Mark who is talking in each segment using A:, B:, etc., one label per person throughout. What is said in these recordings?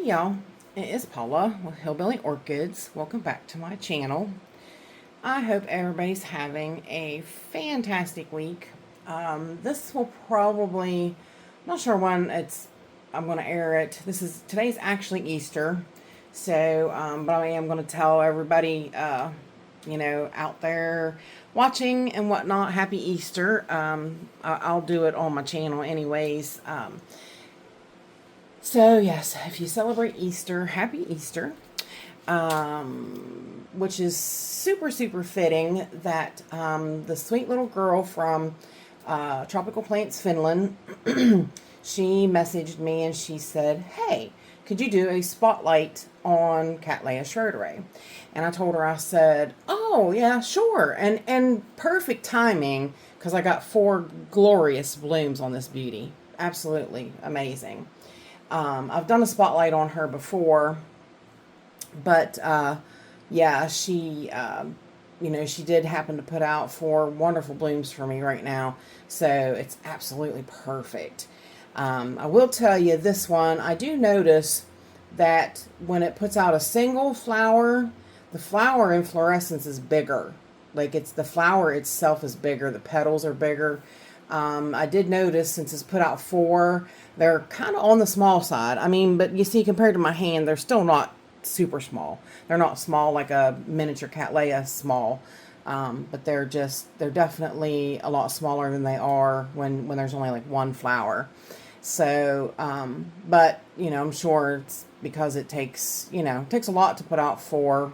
A: y'all, it is Paula with Hillbilly Orchids. Welcome back to my channel. I hope everybody's having a fantastic week. This will probably, I'm not sure when I'm going to air it. Today's actually Easter, so but I am going to tell everybody, out there watching and whatnot, happy Easter. I'll do it on my channel anyways. So yes, if you celebrate Easter, happy Easter. Which is super, super fitting that the sweet little girl from Tropical Plants Finland, she messaged me and she said, hey, could you do a spotlight on Cattleya schroederae? And I told her, I said, oh, yeah, sure. And perfect timing, because I got 4 glorious blooms on this beauty. Absolutely amazing. I've done a spotlight on her before, but yeah, she did happen to put out 4 wonderful blooms for me right now, so it's absolutely perfect. I will tell you this one, I do notice that when it puts out a single flower, the flower inflorescence is bigger. Like the flower itself is bigger, the petals are bigger. I did notice since it's put out 4, they're kind of on the small side. I mean, but you see, compared to my hand, they're still not super small. They're not small like a miniature Cattleya small, but they're definitely a lot smaller than they are when there's only like 1 flower. So, but I'm sure it's because it takes a lot to put out 4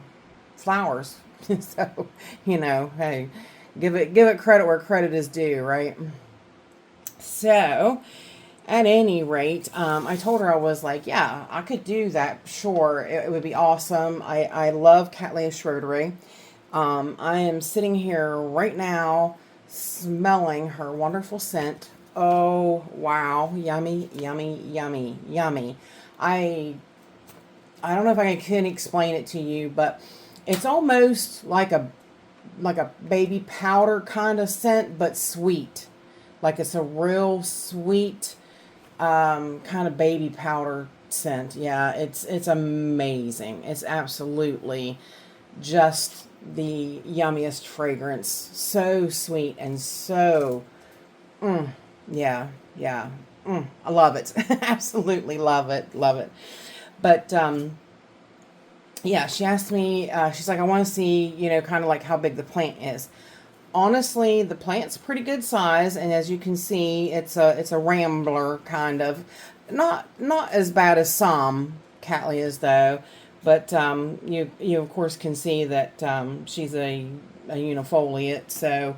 A: flowers. So, hey, give it credit where credit is due, right? So, at any rate, I told her, I was like, yeah, I could do that. Sure, it would be awesome. I love Cattleya schroederae. I am sitting here right now smelling her wonderful scent. Oh, wow. Yummy, yummy, yummy, yummy. I don't know if I can explain it to you, but it's almost like a baby powder kind of scent, but sweet. Like it's a real sweet kind of baby powder scent. Yeah, it's amazing. It's absolutely just the yummiest fragrance. So sweet and so, yeah, yeah. I love it. Absolutely love it. Love it. But, yeah, she asked me, she's like, I want to see, kind of like how big the plant is. Honestly, the plant's pretty good size, and as you can see, it's a rambler kind of, not as bad as some Cattleyas though, but you of course can see that she's a unifoliate, so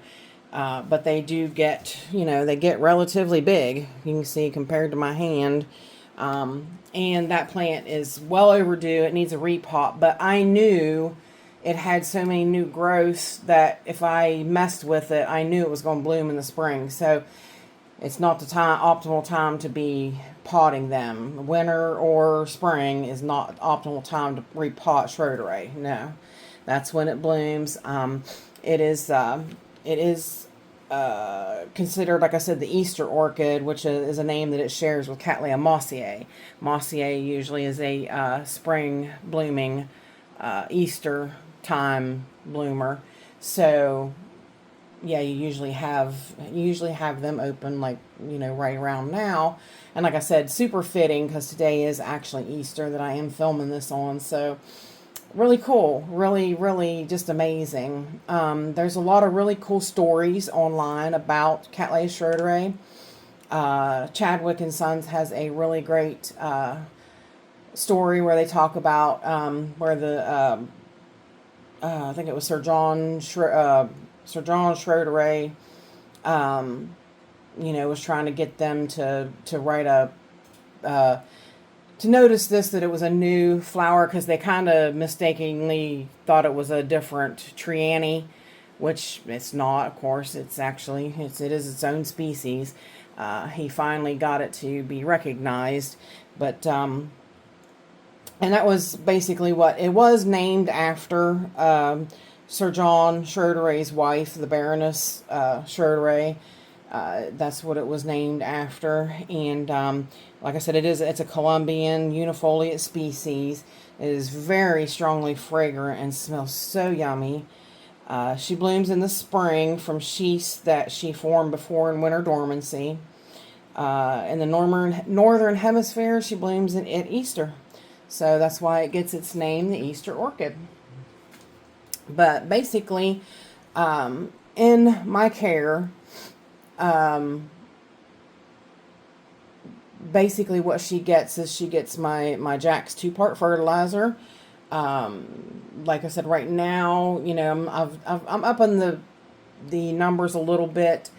A: but they do get they get relatively big. You can see compared to my hand. And that plant is well overdue. It needs a repot, but I knew it had so many new growths that if I messed with it, I knew it was going to bloom in the spring. So it's not the optimal time to be potting them. Winter or spring is not optimal time to repot schroederae. No, that's when it blooms. It is considered, like I said, the Easter orchid, which is a name that it shares with Cattleya mossiae. Mossiae usually is a spring blooming Easter time bloomer. So yeah, you usually have them open like right around now. And like I said, super fitting because today is actually Easter that I am filming this on. So really cool, really just amazing. There's a lot of really cool stories online about Cattleya schroederae. Chadwick and Sons has a really great story where they talk about where the I think it was Sir John Schroederae was trying to get them to write to notice that it was a new flower, because they kind of mistakenly thought it was a different Trianni, which it's not, of course. It's actually, it is its own species. He finally got it to be recognized, but and that was basically what it was named after. Sir John Schroederae's wife, the Baroness Schroederae. That's what it was named after. And like I said, it's a Colombian unifoliate species. It is very strongly fragrant and smells so yummy. She blooms in the spring from sheaths that she formed before in winter dormancy. In the northern hemisphere, she blooms at Easter. So that's why it gets its name, the Easter orchid. But basically, in my care, basically what she gets is she gets my Jack's 2-part fertilizer. Like I said, right now, you know, I'm up on the numbers a little bit.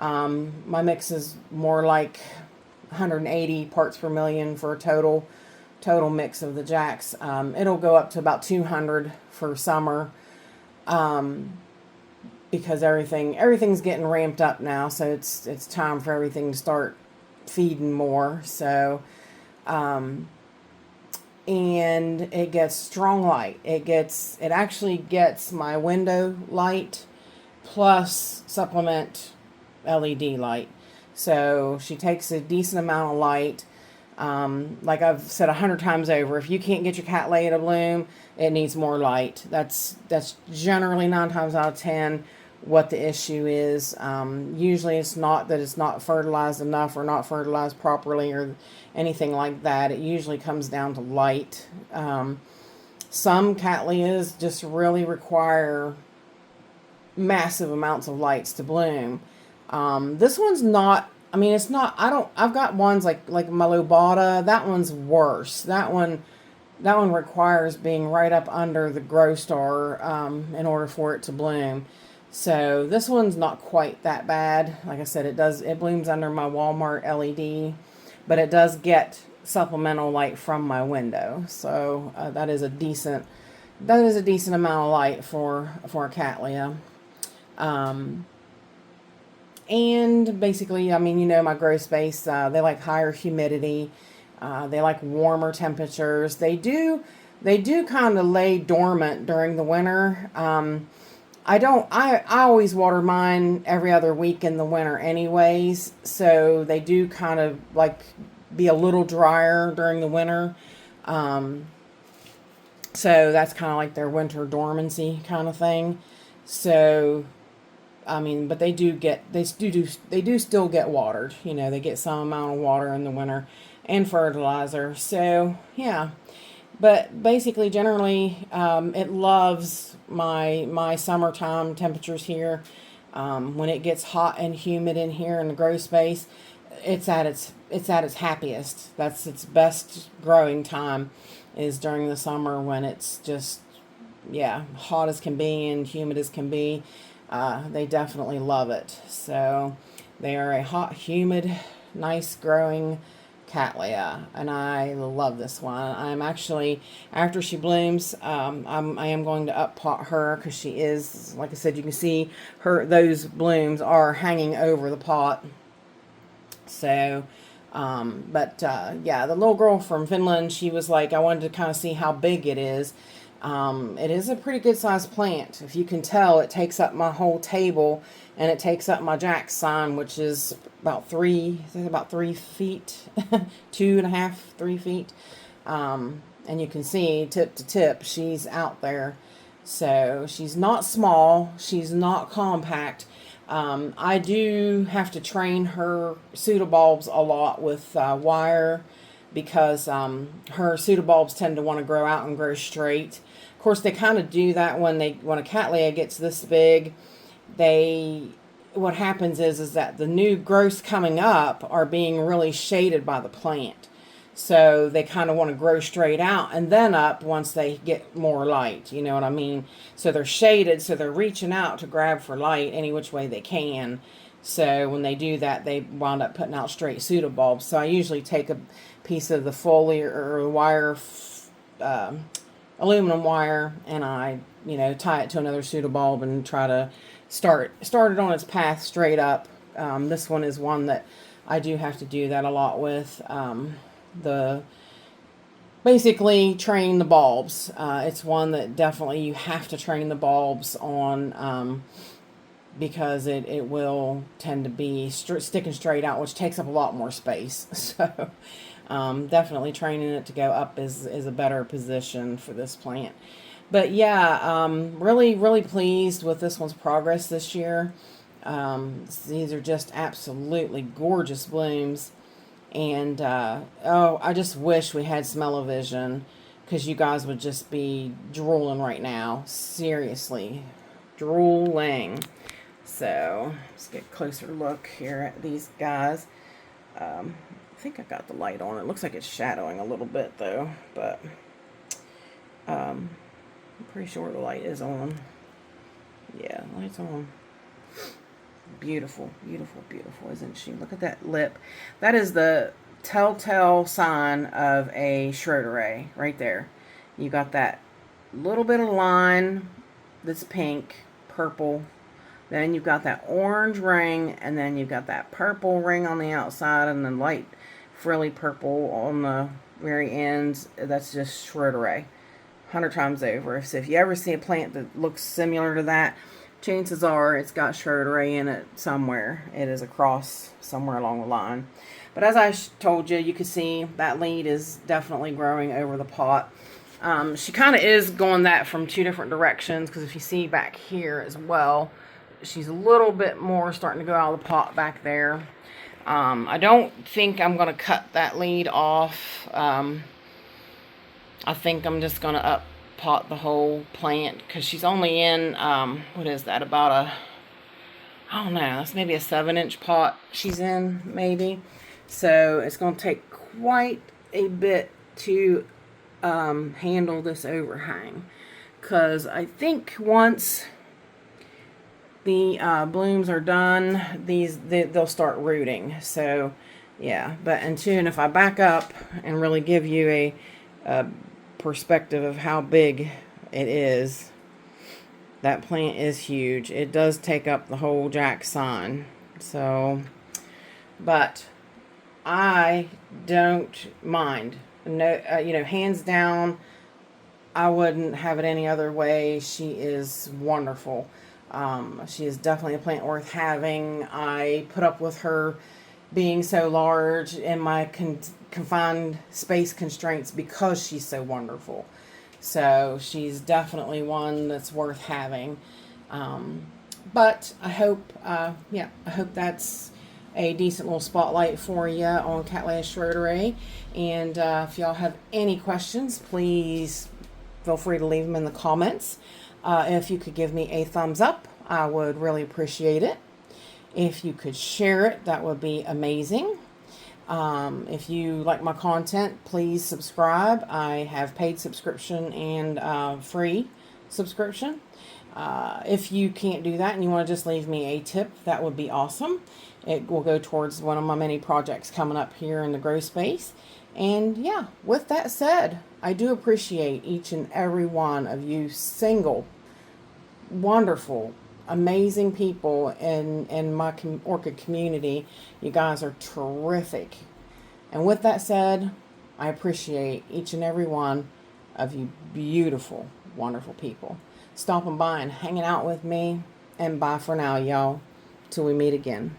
A: My mix is more like 180 parts per million for a total mix of the Jacks. It'll go up to about 200 for summer, because everything's getting ramped up now, so it's time for everything to start feeding more. So, and it gets strong light. It actually gets my window light plus supplement LED light. So she takes a decent amount of light. Like I've said 100 times over, if you can't get your Cattleya to bloom, it needs more light. That's generally 9 times out of 10 what the issue is. Usually it's not that it's not fertilized enough or not fertilized properly or anything like that. It usually comes down to light. Some Cattleyas just really require massive amounts of lights to bloom. This one's not, I mean, it's not, I've got ones like my Lobata. That one's worse. That one requires being right up under the grow star, in order for it to bloom. So this one's not quite that bad. Like I said, it blooms under my Walmart LED, but it does get supplemental light from my window. So, that is a decent amount of light for a Cattleya. And basically, I mean, you know, my grow space, they like higher humidity. They like warmer temperatures. They do kind of lay dormant during the winter. I always water mine every other week in the winter anyways. So they do kind of like be a little drier during the winter. So that's kind of like their winter dormancy kind of thing. So, I mean, but they do still get watered. You know, they get some amount of water in the winter and fertilizer. So, yeah. But basically, generally, it loves my summertime temperatures here. When it gets hot and humid in here in the grow space, it's at its happiest. That's its best growing time, is during the summer when it's just, yeah, hot as can be and humid as can be. They definitely love it. So they are a hot, humid, nice growing Cattleya, and I love this one. I'm actually, after she blooms, I am going to up pot her, because she is, like I said, you can see those blooms are hanging over the pot. So, yeah, the little girl from Finland, she was like, I wanted to kind of see how big it is. It is a pretty good sized plant. If you can tell, it takes up my whole table, and it takes up my Jack sign, which is about 3 feet, 2.5, 3 feet. And you can see tip to tip, she's out there. So she's not small. She's not compact. I do have to train her pseudobulbs a lot with wire, because her pseudobulbs tend to want to grow out and grow straight. Of course, they kind of do that when a Cattleya gets this big. What happens is that the new growths coming up are being really shaded by the plant. So they kind of want to grow straight out and then up once they get more light. You know what I mean? So they're shaded, so they're reaching out to grab for light any which way they can. So when they do that, they wind up putting out straight pseudobulbs. So I usually take a piece of the foliar or wire, aluminum wire, and I, you know, tie it to another pseudobulb and try to start it on its path straight up. This one is one that I do have to do that a lot with. Basically train the bulbs. It's one that definitely you have to train the bulbs on, because it will tend to be sticking straight out, which takes up a lot more space. So definitely training it to go up is a better position for this plant. But yeah, really, really pleased with this one's progress this year. These are just absolutely gorgeous blooms. And, oh, I just wish we had smell-o-vision, because you guys would just be drooling right now. Seriously. Drooling. So, let's get a closer look here at these guys. I think I got the light on. It looks like it's shadowing a little bit, though. But, I'm pretty sure the light is on. Yeah, the light's on. Beautiful, beautiful, beautiful, isn't she? Look at that lip. That is the telltale sign of a schroederae right there. You got that little bit of line that's pink, purple. Then you've got that orange ring, and then you've got that purple ring on the outside, and then light frilly purple on the very ends. That's just schroederae. 100 times over. So if you ever see a plant that looks similar to that, chances are it's got schroederae in it somewhere. It is across somewhere along the line. But as I told you, you can see that lead is definitely growing over the pot. She kind of is going that from two different directions, because if you see back here as well, she's a little bit more starting to go out of the pot back there. I don't think I'm going to cut that lead off. I think I'm just going to up pot the whole plant, because she's only in, what is that, about a, I don't know, that's maybe a 7-inch pot she's in, maybe. So it's going to take quite a bit to handle this overhang, because I think once the blooms are done, they'll start rooting. So yeah, but and if I back up and really give you a perspective of how big it is, that plant is huge. It does take up the whole jack sign. So, but I don't mind. No, hands down, I wouldn't have it any other way. She is wonderful. She is definitely a plant worth having. I put up with her being so large in my confined space constraints because she's so wonderful. So she's definitely one that's worth having. But I hope, I hope that's a decent little spotlight for you on Cattleya schroederae. And if y'all have any questions, please feel free to leave them in the comments. If you could give me a thumbs up, I would really appreciate it. If you could share it, that would be amazing. If you like my content, please subscribe. I have paid subscription and free subscription. If you can't do that and you want to just leave me a tip, that would be awesome. It will go towards one of my many projects coming up here in the grow space. And yeah, with that said, I do appreciate each and every one of you single, wonderful, amazing people in my orchid community. You guys are terrific. And with that said, I appreciate each and every one of you beautiful, wonderful people stopping by and hanging out with me. And bye for now, y'all, till we meet again.